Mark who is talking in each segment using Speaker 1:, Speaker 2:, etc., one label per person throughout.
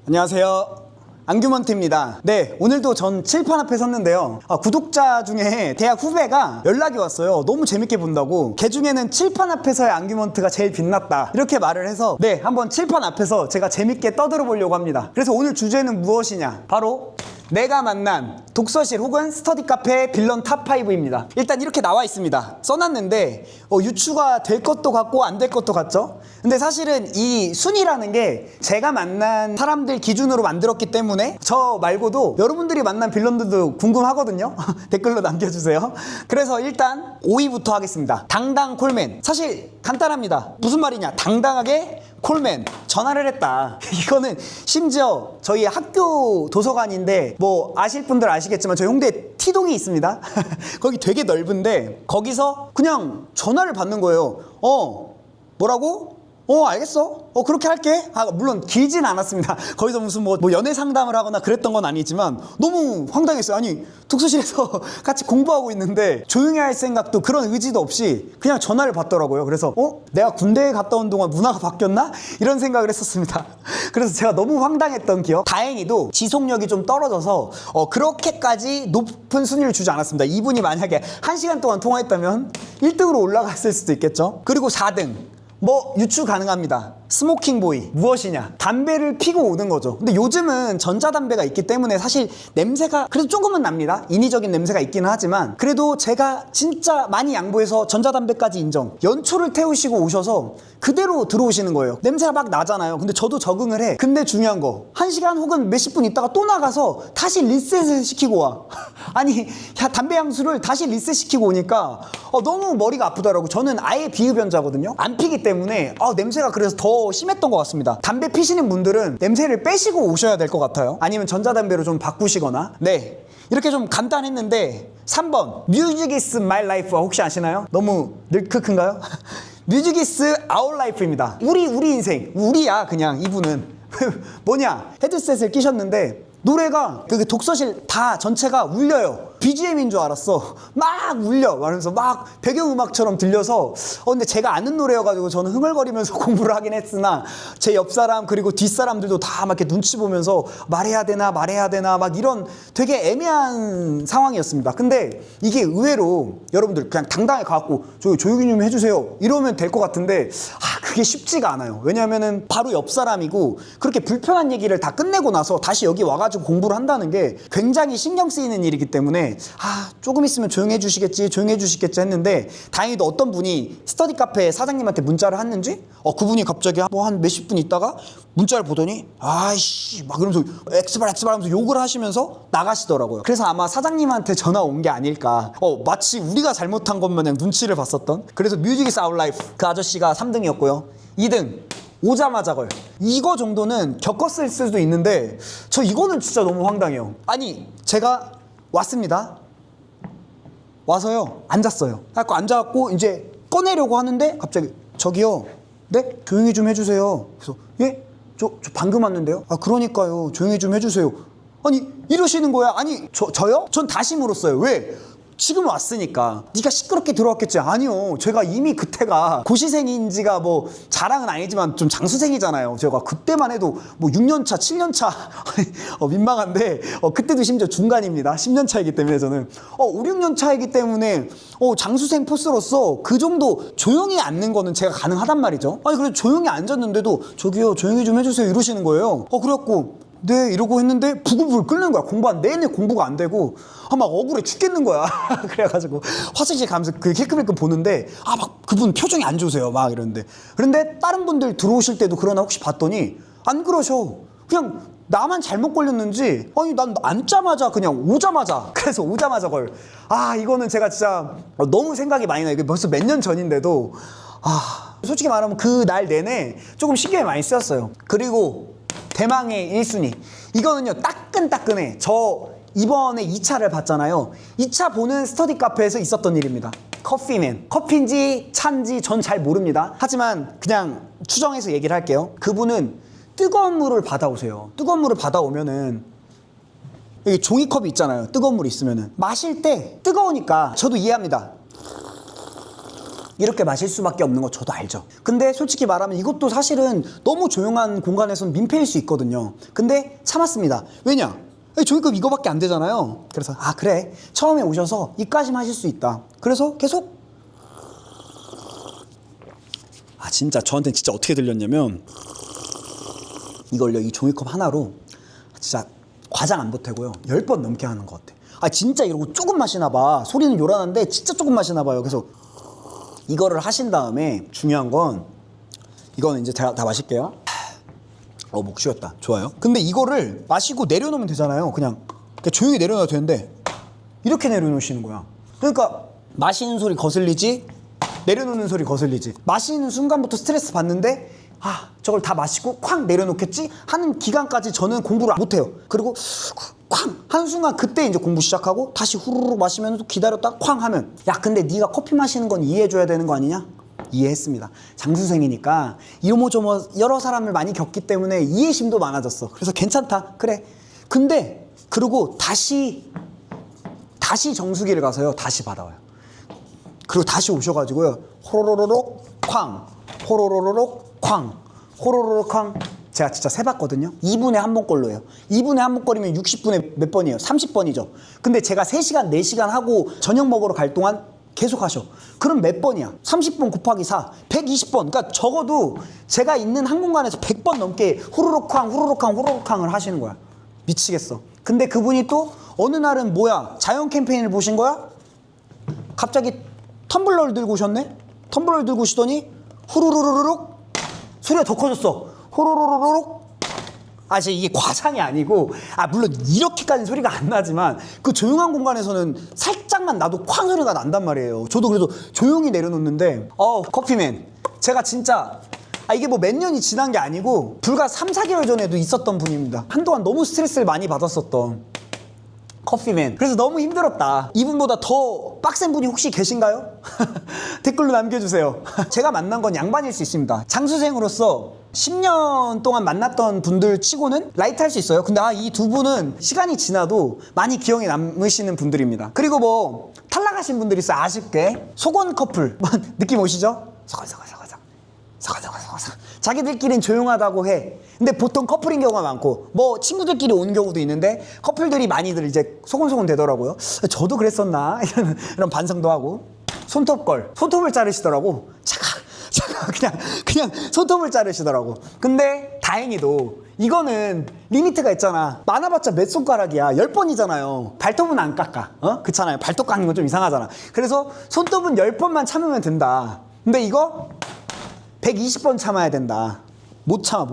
Speaker 1: 안녕하세요. 앙규먼트입니다. 네, 오늘도 전 칠판 앞에 섰는데요. 구독자 중에 대학 후배가 연락이 왔어요. 너무 재밌게 본다고. 걔 중에는 칠판 앞에서의 앙규먼트가 제일 빛났다, 이렇게 말을 해서 네, 한번 칠판 앞에서 제가 재밌게 떠들어 보려고 합니다. 그래서 오늘 주제는 무엇이냐, 바로 내가 만난 독서실 혹은 스터디 카페 빌런 탑5입니다. 일단 이렇게 나와 있습니다. 써놨는데 유추가 될 것도 같고 안 될 것도 같죠? 근데 사실은 이 순위라는 게 제가 만난 사람들 기준으로 만들었기 때문에 저 말고도 여러분들이 만난 빌런들도 궁금하거든요. 댓글로 남겨주세요. 그래서 일단 5위부터 하겠습니다. 당당 콜맨. 사실 간단합니다. 무슨 말이냐, 당당하게 콜맨 전화를 했다. 이거는 심지어 저희 학교 도서관인데 뭐 아실 분들 아시겠지만 저희 홍대에 T동이 있습니다. 거기 되게 넓은데 거기서 그냥 전화를 받는 거예요. 뭐라고? 알겠어. 그렇게 할게. 물론 길진 않았습니다. 거기서 무슨 뭐 연애 상담을 하거나 그랬던 건 아니지만 너무 황당했어요. 아니, 독서실에서 같이 공부하고 있는데 조용히 할 생각도 그런 의지도 없이 그냥 전화를 받더라고요. 그래서 내가 군대에 갔다 온 동안 문화가 바뀌었나? 이런 생각을 했었습니다. 그래서 제가 너무 황당했던 기억. 다행히도 지속력이 좀 떨어져서 그렇게까지 높은 순위를 주지 않았습니다. 이분이 만약에 1시간 동안 통화했다면 1등으로 올라갔을 수도 있겠죠. 그리고 4등. 뭐 유추 가능합니다. 스모킹 보이. 무엇이냐, 담배를 피고 오는 거죠. 근데 요즘은 전자담배가 있기 때문에 사실 냄새가 그래도 조금은 납니다. 인위적인 냄새가 있기는 하지만 그래도 제가 진짜 많이 양보해서 전자담배까지 인정. 연초를 태우시고 오셔서 그대로 들어오시는 거예요. 냄새가 막 나잖아요. 근데 저도 적응을 해. 근데 중요한 거, 1시간 혹은 몇십 분 있다가 또 나가서 다시 리셋을 시키고 와. 아니, 담배 향수를 다시 리셋 시키고 오니까 너무 머리가 아프더라고. 저는 아예 비흡연자거든요. 안 피기 때문에 냄새가 그래서 더 심했던 것 같습니다. 담배 피시는 분들은 냄새를 빼시고 오셔야 될 것 같아요. 아니면 전자담배로 좀 바꾸시거나. 네, 이렇게 좀 간단했는데 3번 뮤직 이즈 마이 라이프 혹시 아시나요? 너무 늙크큰가요? 뮤직 이즈 아워 라이프입니다. 우리 인생, 우리야. 그냥 이분은 뭐냐, 헤드셋을 끼셨는데 노래가 그 독서실 다 전체가 울려요. BGM인 줄 알았어. 막 울려. 말하면서 막 배경음악처럼 들려서 근데 제가 아는 노래여가지고 저는 흥얼거리면서 공부를 하긴 했으나 제 옆사람 그리고 뒷사람들도 다 막 이렇게 눈치 보면서 말해야 되나 막 이런 되게 애매한 상황이었습니다. 근데 이게 의외로 여러분들 그냥 당당히 가갖고 조용히 좀 해주세요 이러면 될 것 같은데 그게 쉽지가 않아요. 왜냐면은 바로 옆사람이고 그렇게 불편한 얘기를 다 끝내고 나서 다시 여기 와가지고 공부를 한다는 게 굉장히 신경 쓰이는 일이기 때문에 조금 있으면 조용해 주시겠지 했는데 다행히도 어떤 분이 스터디 카페 사장님한테 문자를 했는지 그분이 갑자기 뭐 한 몇십 분 있다가 문자를 보더니 아이씨 막 이러면서 엑스발 하면서 욕을 하시면서 나가시더라고요. 그래서 아마 사장님한테 전화 온 게 아닐까. 마치 우리가 잘못한 것 마냥 눈치를 봤었던. 그래서 뮤직 이즈 아워 라이프, 그 아저씨가 3등이었고요 2등 오자마자 걸. 이거 정도는 겪었을 수도 있는데 저 이거는 진짜 너무 황당해요. 아니, 제가 왔습니다. 와서요, 앉았어요. 앉아갖고 이제 꺼내려고 하는데 갑자기 저기요, 네? 조용히 좀 해주세요. 그래서 예? 저 방금 왔는데요. 그러니까요, 조용히 좀 해주세요. 아니, 이러시는 거야. 아니, 저요? 전 다시 물었어요. 왜? 지금 왔으니까. 네가 시끄럽게 들어왔겠지. 아니요, 제가 이미 그때가 고시생인지가 뭐 자랑은 아니지만 좀 장수생이잖아요. 제가 그때만 해도 뭐 6년차 7년차 민망한데 그때도 심지어 중간입니다. 10년차이기 때문에 저는 5, 6년차이기 때문에 장수생 포스로서 그 정도 조용히 앉는 거는 제가 가능하단 말이죠. 아니, 그래도 조용히 앉았는데도 저기요, 조용히 좀 해주세요 이러시는 거예요. 그래갖고 네 이러고 했는데 부글부글 끓는 거야. 공부한 내내 공부가 안 되고 막 억울해 죽겠는 거야. 그래가지고 화장실 가면서 그 힐끔힐끔 보는데 막 그분 표정이 안 좋으세요. 막 이러는데. 그런데 다른 분들 들어오실 때도 그러나 혹시 봤더니 안 그러셔. 그냥 나만 잘못 걸렸는지 난 앉자마자 그냥 오자마자. 그래서 오자마자 걸. 이거는 제가 진짜 너무 생각이 많이 나요. 이게 벌써 몇 년 전인데도 솔직히 말하면 그 날 내내 조금 신경이 많이 쓰였어요. 그리고 대망의 1순위. 이거는요, 따끈따끈해. 저 이번에 2차를 봤잖아요. 2차 보는 스터디 카페에서 있었던 일입니다. 커피맨. 커피인지 차인지 전 잘 모릅니다. 하지만 그냥 추정해서 얘기를 할게요. 그분은 뜨거운 물을 받아오세요. 뜨거운 물을 받아오면은 여기 종이컵이 있잖아요. 뜨거운 물이 있으면은 마실 때 뜨거우니까 저도 이해합니다. 이렇게 마실 수밖에 없는 거 저도 알죠. 근데 솔직히 말하면 이것도 사실은 너무 조용한 공간에서는 민폐일 수 있거든요. 근데 참았습니다. 왜냐? 종이컵 이거밖에 안 되잖아요. 그래서 아 그래, 처음에 오셔서 이까지 마실 수 있다. 그래서 계속 진짜 저한테는 진짜 어떻게 들렸냐면 이걸요, 이 종이컵 하나로 진짜 과장 안 보태고요 10번 넘게 하는 것 같아. 진짜 이러고 조금 마시나 봐. 소리는 요란한데 진짜 조금 마시나 봐요. 그래서 이거를 하신 다음에 중요한 건 이거는 이제 다 마실게요. 목 쉬었다. 좋아요. 근데 이거를 마시고 내려놓으면 되잖아요. 그냥 조용히 내려놔도 되는데 이렇게 내려놓으시는 거야. 그러니까 마시는 소리 거슬리지, 내려놓는 소리 거슬리지. 마시는 순간부터 스트레스 받는데 저걸 다 마시고 쾅 내려놓겠지 하는 기간까지 저는 공부를 못해요. 그리고 쾅 한순간 그때 이제 공부 시작하고 다시 후루룩 마시면 또 기다렸다 쾅 하면 야 근데 네가 커피 마시는 건 이해해줘야 되는 거 아니냐? 이해했습니다. 장수생이니까 이모저모 여러 사람을 많이 겪기 때문에 이해심도 많아졌어. 그래서 괜찮다. 그래. 근데 그리고 다시 정수기를 가서요. 다시 받아와요. 그리고 다시 오셔가지고요. 호로로로록 쾅 호로로로록 쾅 호로로록 쾅. 제가 진짜 세봤거든요. 2분에 한 번꼴로예요. 2분에 한 번꼴이면 60분에 몇 번이에요? 30번이죠. 근데 제가 3시간 4시간 하고 저녁 먹으러 갈 동안 계속 하셔. 그럼 몇 번이야? 30번 곱하기 4 120번. 그러니까 적어도 제가 있는 한 공간에서 100번 넘게 후루룩쾅 후루룩쾅 후루룩쾅을 하시는 거야. 미치겠어. 근데 그분이 또 어느 날은 뭐야 자연 캠페인을 보신 거야? 갑자기 텀블러를 들고 오셨네? 텀블러를 들고 오시더니 후루루루룩 소리가 더 커졌어. 호로로로록. 진짜 이게 과장이 아니고 물론 이렇게까지 소리가 안 나지만 그 조용한 공간에서는 살짝만 나도 쾅 소리가 난단 말이에요. 저도 그래도 조용히 내려놓는데 커피맨 제가 진짜 이게 뭐 몇 년이 지난 게 아니고 불과 3, 4개월 전에도 있었던 분입니다. 한동안 너무 스트레스를 많이 받았었던 커피맨. 그래서 너무 힘들었다. 이분보다 더 빡센 분이 혹시 계신가요? 댓글로 남겨주세요. 제가 만난 건 양반일 수 있습니다. 장수생으로서 10년 동안 만났던 분들 치고는 라이트 할 수 있어요. 근데 이 두 분은 시간이 지나도 많이 기억에 남으시는 분들입니다. 그리고 뭐 탈락하신 분들이 있어요. 아쉽게 속원 커플 느낌 오시죠? 서건서건 자기들끼리는 조용하다고 해. 근데 보통 커플인 경우가 많고 뭐 친구들끼리 온 경우도 있는데 커플들이 많이들 이제 소곤소곤 되더라고요. 저도 그랬었나 이런 반성도 하고. 손톱을 자르시더라고. 차가 그냥 손톱을 자르시더라고. 근데 다행히도 이거는 리미트가 있잖아. 많아봤자 몇 손가락이야. 10번이잖아요. 발톱은 안 깎아. 그렇잖아요. 발톱 깎는 건 좀 이상하잖아. 그래서 손톱은 10번만 참으면 된다. 근데 이거 120번 참아야 된다. 못 참아.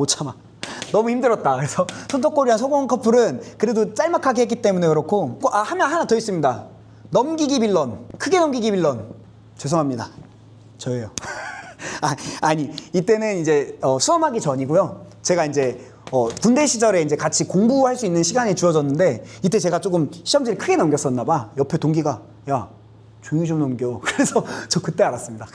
Speaker 1: 너무 힘들었다. 그래서 손톱골이랑 소공 커플은 그래도 짤막하게 했기 때문에 그렇고. 하면 하나 더 있습니다. 넘기기 빌런. 크게 넘기기 빌런. 죄송합니다. 저예요. 아니 이때는 이제 수험하기 전이고요. 제가 이제 군대 시절에 이제 같이 공부할 수 있는 시간이 주어졌는데 이때 제가 조금 시험지를 크게 넘겼었나 봐. 옆에 동기가 야 조용히 좀 넘겨. 그래서 저 그때 알았습니다.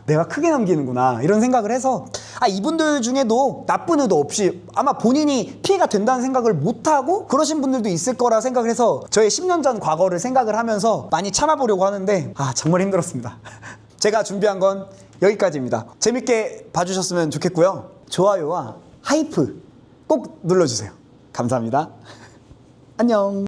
Speaker 1: 내가 크게 넘기는구나 이런 생각을 해서 이분들 중에도 나쁜 의도 없이 아마 본인이 피해가 된다는 생각을 못하고 그러신 분들도 있을 거라 생각을 해서 저의 10년 전 과거를 생각을 하면서 많이 참아보려고 하는데 정말 힘들었습니다. 제가 준비한 건 여기까지입니다. 재밌게 봐주셨으면 좋겠고요. 좋아요와 하이프 꼭 눌러주세요. 감사합니다. 안녕.